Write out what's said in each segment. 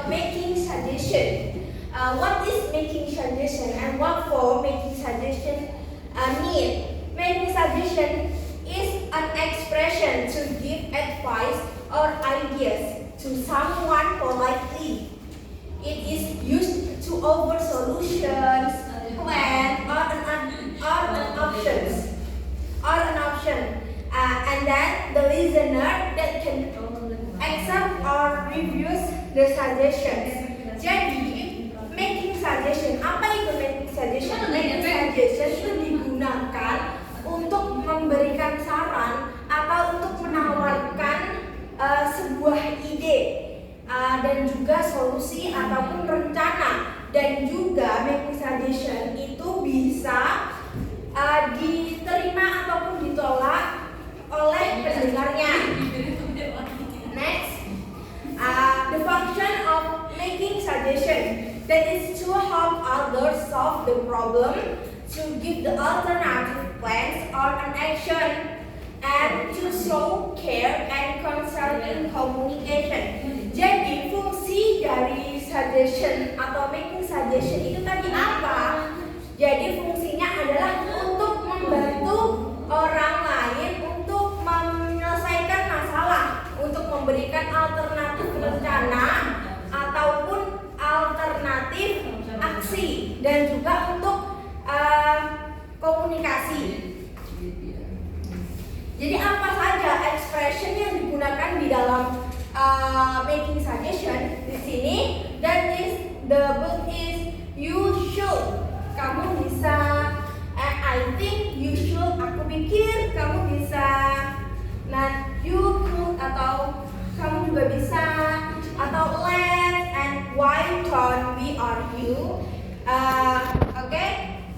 about making suggestion. What is making suggestion and what for making suggestion mean? Making suggestion is an expression to give advice or ideas to someone politely. It is used to offer solutions, plan, or an option. And then the listener that can accept or refuse the suggestions. Jadi, making suggestion, apa itu making suggestion? Making suggestion itu digunakan untuk memberikan saran atau untuk menawarkan sebuah ide dan juga solusi ataupun rencana. Dan juga making suggestion itu bisa diterima ataupun ditolak oleh pendengarnya. Next, the function of making suggestion, that is to help others solve the problem, to give the alternative plans or an action, and to show care and concern in communication. Jadi fungsi dari suggestion atau making suggestion itu tadi apa? Jadi fungsinya adalah untuk membantu orang lain untuk menyelesaikan masalah, untuk memberikan alternatif rencana ataupun alternatif aksi, dan juga untuk komunikasi. Jadi apa saja expression yang digunakan di dalam making suggestion di sini? That is, the book is you should. Kamu bisa, I think you should. Aku pikir kamu bisa. Nah, you could atau kamu juga bisa, atau let's and why don't we argue. Oke.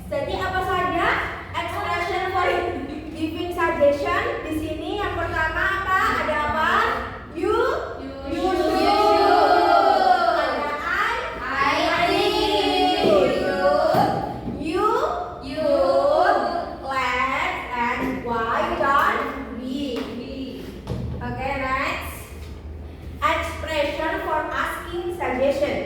Jadi apa saja expression for giving suggestion di sini? Yang pertama apa? Ada apa? You should. Ada I think. You let's and why don't we. Okay, next. Expression for asking suggestion.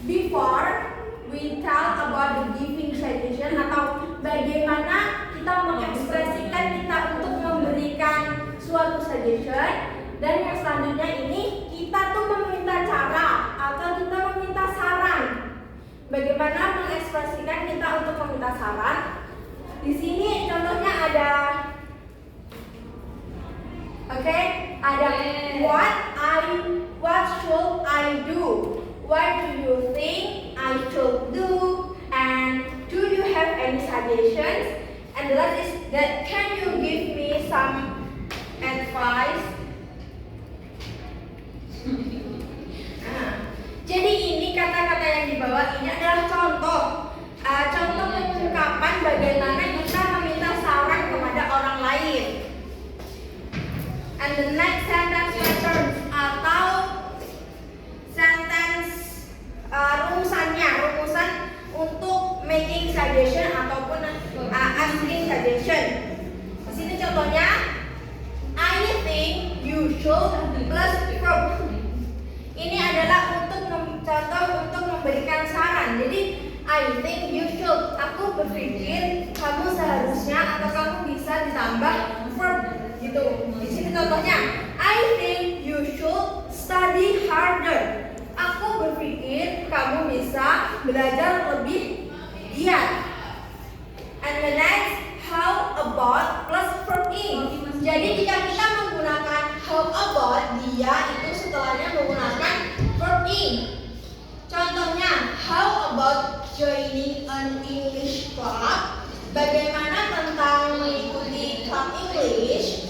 Before we tell about the giving suggestion atau bagaimana kita mengekspresikan kita untuk memberikan suatu suggestion, dan yang selanjutnya ini kita tuh meminta cara atau kita meminta saran. Bagaimana mengekspresikan kita untuk meminta saran? Di sini contohnya ada, oke, ada what should I do? What do you think I should do? And do you have any suggestions? And the last is that, can you give me some advice? Jadi ini kata-kata yang dibawa ini adalah contoh pengungkapan bagaimana kita meminta saran kepada orang lain. And the next sentence patterns atau sentence rumusan untuk making suggestion ataupun asking suggestion. Di sini contohnya, I think you should plus verb. Ini adalah contoh untuk memberikan saran. Jadi I think you should, aku berpikir kamu seharusnya atau kamu bisa ditambah verb gitu. Di sini contohnya, I think you should study harder. Aku berpikir kamu bisa belajar lebih giat. And the next, how about plus verb in. Jadi jika kita menggunakan how about, dia itu setelahnya menggunakan verb in. Contohnya, how about joining an English club? Bagaimana tentang mengikuti club English?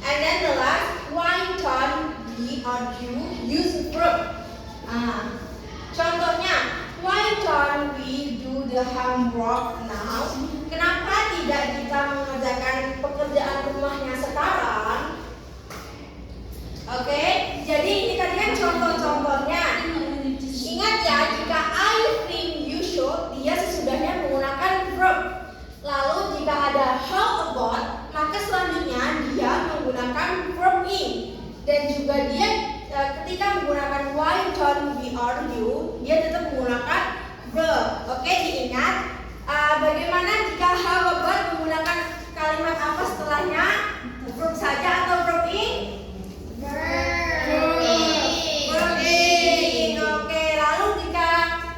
And then the last, why don't we or you use verb? Contohnya, why don't we do the homework now? Kenapa tidak kita mengerjakan pekerjaan rumahnya sekarang? Oke, jadi ini tadi kan contoh-contohnya. Ingat ya, jika I think you should, dia sesudahnya menggunakan verb. Lalu jika ada how about, maka selanjutnya dia menggunakan verb in. Dan juga dia ketika menggunakan why don't we or you, dia tetap menggunakan verb. Oke, diingat. Bagaimana jika how about menggunakan kalimat apa setelahnya? Verb saja atau verb ing? Verb ing. Oke, lalu jika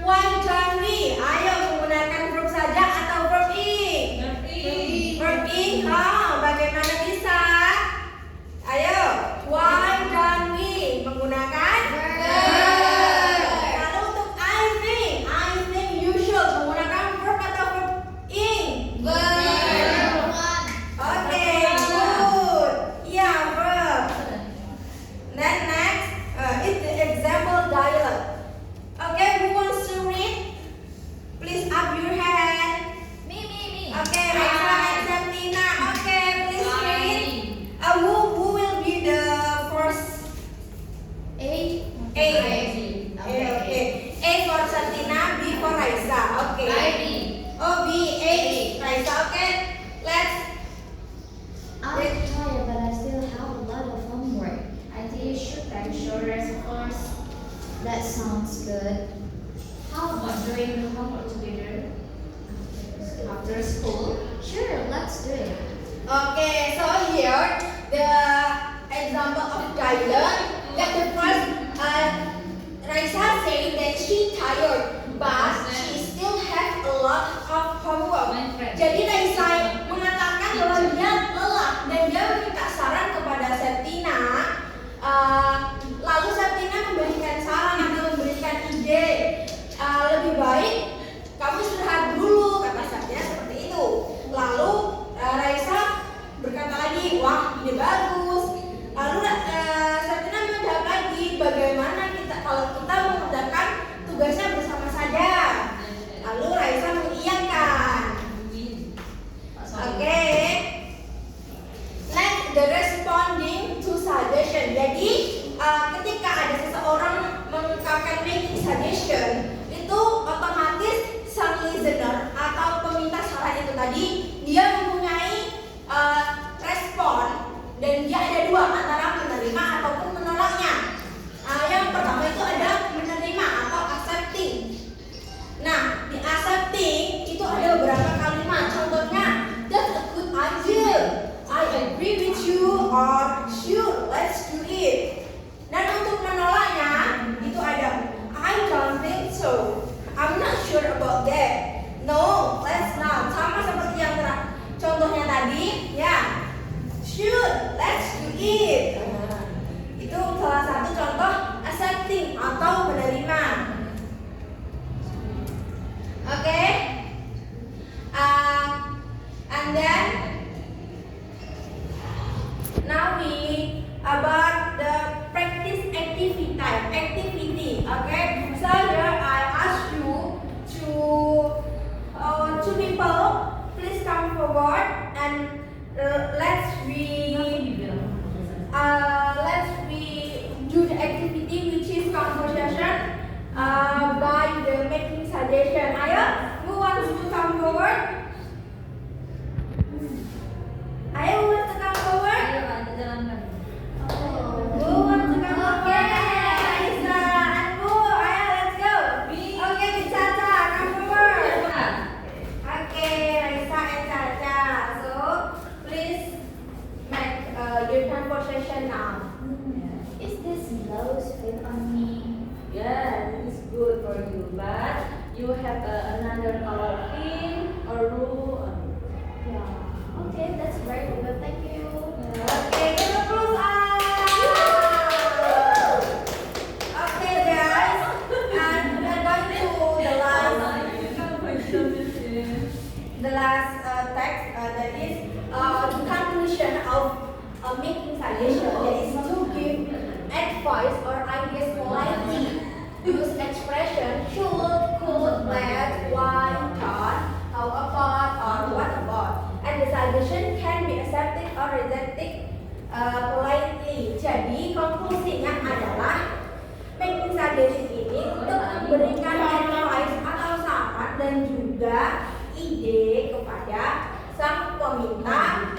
why don't we, ayo menggunakan verb saja atau verb ing? Verb ing. Bagaimana bisa? Ayo, why don't we menggunakan verb. Lalu untuk I think you should menggunakan verb atau verb ing? Verb. Oke, good. Iya, verb. Then next, is the example dialogue. Okay, who wants to read? Please up your hand. Me. Okay, Raisa and Santina. Okay, please read. Who will be the first? A. Okay. A for Santina, B for Raisa. Okay. Oh, B, A, Raisa. Okay, let's. I'm tired, but I still have a lot of homework. I think you should take a short rest first. That sounds good. How about doing the homework together after school? Sure, let's do it. Okay, so here the example of dialogue. That the first Raisa saying that she tired, but she still has a lot of homework. Jadi Raisa mengatakan bahwa dia lelah dan dia meminta saran kepada Septina. Lalu Septina memberikan saran atau memberikan ide. Lebih baik kamu istirahat dulu, kata Septina seperti itu. Lalu Raisa berkata lagi, wah ide bagus. Lalu Septina menjawab lagi, bagaimana kalau kita mengerjakan tugasnya bersama saja. Lalu Raisa mengiyakan. Oke. Next, the responding to suggestion. Jadi ketika ada seseorang mengungkapkan making suggestion, itu otomatis sang listener atau peminta saran itu tadi dia mempunyai respon, dan dia ada dua, antara menerima ataupun menolaknya. Yang pertama itu ada menerima atau accepting. Nah, di accepting itu ada beberapa kalimat. Contohnya, that's a good idea, I agree with you, or sure, let's do it. Dan untuk menolaknya itu ada I don't think so, I'm not sure about that, no, let's not. Sama seperti yang contohnya tadi, ya, should, let's do it. Itu salah satu contoh accepting atau menerima. Okay, and then now we about the practice activity. Okay, so here I ask you to two people, please come forward and let's we do the activity which is conversation by the making suggestion. Ayo, who wants to come forward? Ayo, who wants to come forward? Who wants to come forward? Raisa and Who. Ayo, let's go. Okay, Caca, come forward. Okay, Raisa and Caca. So, please make your conversation now. Is this blouse fit on me? Yeah, this is good for you, but you have another color pink or blue. Yeah. Okay, that's very good. Thank you. Okay, give a close eye. Okay, guys, and we are going to the last text that is the conclusion of making suggestion. That is to give advice or ideas politely. Use expression should, could, let, why, thought, how about, or what about. And the suggestion can be accepted or rejected politely. Jadi konklusinya adalah making suggestion ini untuk memberikan advice atau saran dan juga ide kepada sang peminta